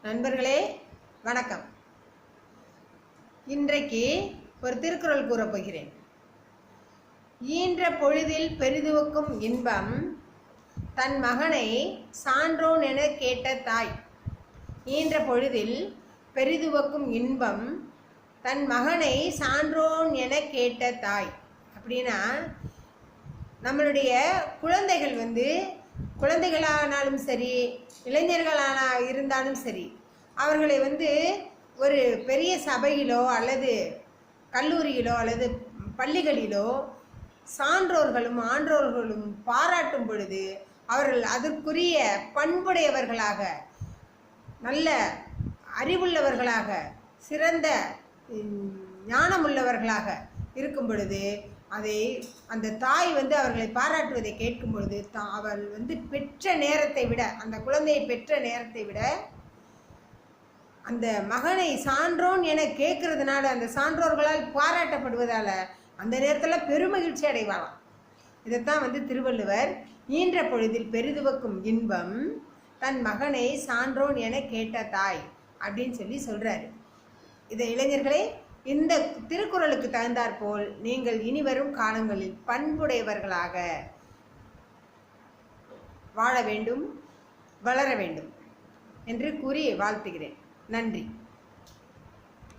நண்பர்களே வணக்கம். இன்றைக்கு ஒரு திருக்குறள் கூறப் போகிறேன். ஈன்ற பொழுதில் பெரிதுவக்கும் இன்பம் தன் மகனை சான்றோன் என கேட்ட தாய். ஈன்ற பொழுதில் பெரிதுவக்கும் இன்பம் தன் மகனை சான்றோன் என கேட்ட தாய். அப்படின்னா நம்மளுடைய குழந்தைகள் குழந்தைகளானாலும் சரி, இளைஞர்களான இருந்தாலும் சரி, அவர்களை ஒரு பெரிய சபையிலோ அல்லது கல்லூரியிலோ அல்லது பள்ளிகளிலோ சான்றோர்களும் ஆன்றோர்களும் பாராட்டும் பொழுது அவர்கள் அதற்குரிய பண்புடையவர்களாக, நல்ல அறிவுள்ளவர்களாக, சிறந்த ஞானமுள்ளவர்களாக இருக்கும் பொழுது அந்த தாய் அவர்களை பாராட்டுவதை கேட்கும் பொழுது அவள் பெற்ற நேரத்தை விட, அந்த குழந்தையை பெற்ற நேரத்தை விட அந்த மகனை சான்றோன் என கேட்கறதுனால, அந்த சான்றோர்களால் பாராட்டப்படுவதால் அந்த நேரத்தில் பெருமகிழ்ச்சி அடைவாளாம். இதைத்தான் திருவள்ளுவர் ஈன்ற பொழுதில் பெரிதுவக்கும் இன்பம் தன் மகனை சான்றோன் என கேட்ட தாய் அப்படின்னு சொல்றாரு. இதை இளைஞர்களே, இந்த திருக்குறளுக்கு தகுந்தாற்போல் நீங்கள் இனிவரும் காலங்களில் பண்புடையவர்களாக வாழ வேண்டும், வளர வேண்டும் என்று கூறி வாழ்த்துகிறேன். நன்றி.